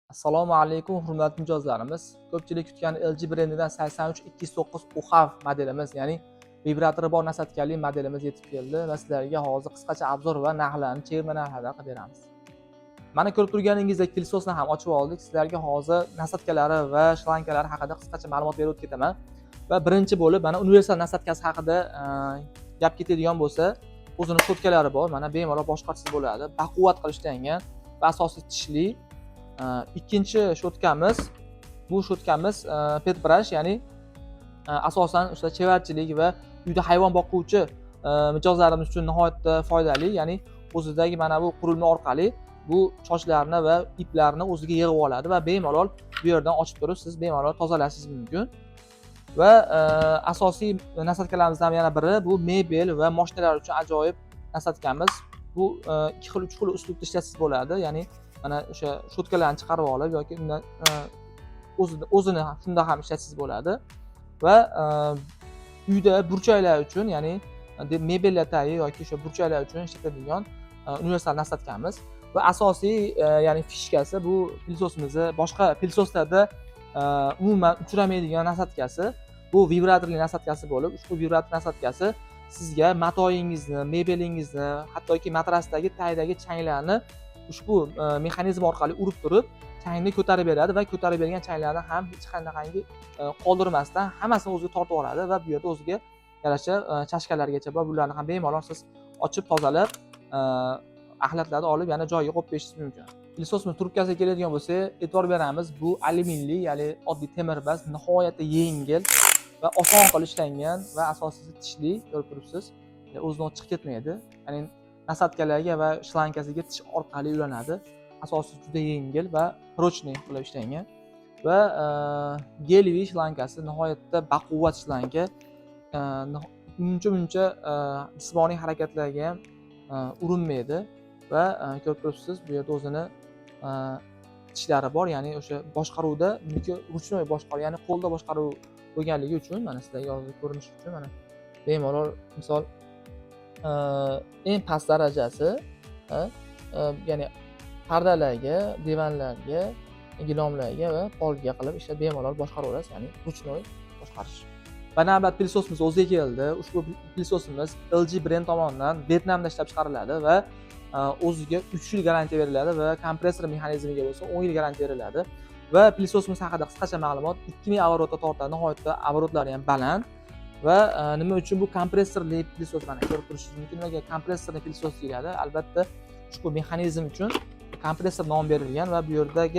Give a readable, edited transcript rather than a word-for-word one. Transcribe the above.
Assalomu alaykum hurmatli mijozlarimiz. Ko'pchilik kutgan LG brendidan 83209 UHAV modelimiz, ya'ni vibratori bor nasatkali modelimiz yetib keldi va sizlarga hozir qisqacha obzor va narxlarni, chegirma narxlarida qilib beramiz. Mana ko'rib turganingizdek filsosni ham ochib oldik. Sizlarga hozir nasatkalari va shlankalari haqida qisqacha ma'lumot berib o'tib ketaman. Va birinchi bo'lib mana universal nasatkasi haqida gap ketadigan bo'lsa, o'zini shotkalari bor. Mana bemalol boshqarsiz bo'ladi. Baquvvat qilib ishlangan va asosiy tishli. Ikkinchi shotkamiz, bu shotkamiz pet brush, ya'ni asosan o'sha chevarchilik va uyda hayvon boquvchi mijozlarimiz uchun nihoyatda foydali. Ya'ni o'zidagi mana bu qurilma orqali bu sochlarni va iplarni o'ziga yig'ib oladi va bemalol bu yerdan ochib turib siz bemalol tozalashingiz mumkin. Va asosiy nasatkalarimizdan yana biri bu mebel va moshinalar uchun ajoyib nasatkamiz. Bu 2 xil 3 xil uslubda ishlatsiz bo'ladi. Ya'ni mana o'sha shotkalarni chiqarib olib yoki undan o'zini shunda ham ishlatsiz bo'ladi. Va uyda burchaklar uchun, ya'ni mebellar tayi yoki o'sha burchaklar uchun ishlatiladigan universal nasatkamiz. Va asosiy ya'ni fishkasi bu pilsosimizni boshqa pilsoslarda umuman uchramaydigan nasatkasi. Bu vibratorli nasatkasi bo'lib, ushbu vibrator nasatkasi sizga matoyingizni, mebelingizni, hattoki matrasdagi taydagi changlarni ushbu mexanizm orqali urib turib, changni ko'tarib beradi va ko'tarib bergan changlarni ham hech qanday qoldirmasdan hammasini o'ziga tortib oladi va bu yerda o'ziga yarasha chashkalargacha bor. Bularni ham bemalol siz ochib tozalab, axlatlarni olib yana joyiga qo'yib berishingiz mumkin. Pilsosimiz trubkasiga keladigan bo'lsak, e'tibor beramiz. Bu alyuminli, ya'ni oddiy temirbaz, nihoyatda yengil va oson qilib ishlangan va asosiysi tishli, ko'rib turibsiz. O'zidan chiqib ketmaydi. Ya'ni nasatkalarga va shlankasiga tish orqali ulanadi. Asosiysi juda yengil va prochniy qilib ishlangan. Va gelvi shlankasi nihoyatda baquvvat shlanka. Uncha jismoniy harakatlarga ham urinmaydi va ko'rib turibsiz, bu yerda o'zini tishlari bor, ya'ni o'sha boshqaruvda buniki ruchnoy boshqaruv, ya'ni qo'lda boshqaruv bo'lganligi uchun mana sizlarga hozir ko'rinish uchun mana bemalol misol eng past darajasi ya'ni pardalarga, divanlarga, gilomlarga va polga qilib ishlab bemalol boshqara olasiz, ya'ni ruchnoy boshqarish. Va navbat pilsosimiz o'ziga keldi. Ushbu pilsosimiz LG brend tomonidan Vyetnamda ishlab chiqariladi va o'ziga 3 yil garantiya beriladi va kompressor mexanizmiga bo'lsa 10 yil garantiya beriladi. Va pilsosimiz haqida qisqacha ma'lumot: 2000 oborotda tortadi, nihoyatda oborotlari ham baland. Va nima uchun bu kompressorli pilsos, mana ko'rib turishingiz mumkin. Nimaga kompressorli pilsos deyiladi? Albatta ushbu mexanizm uchun kompressor nom berilgan va bu yerdagi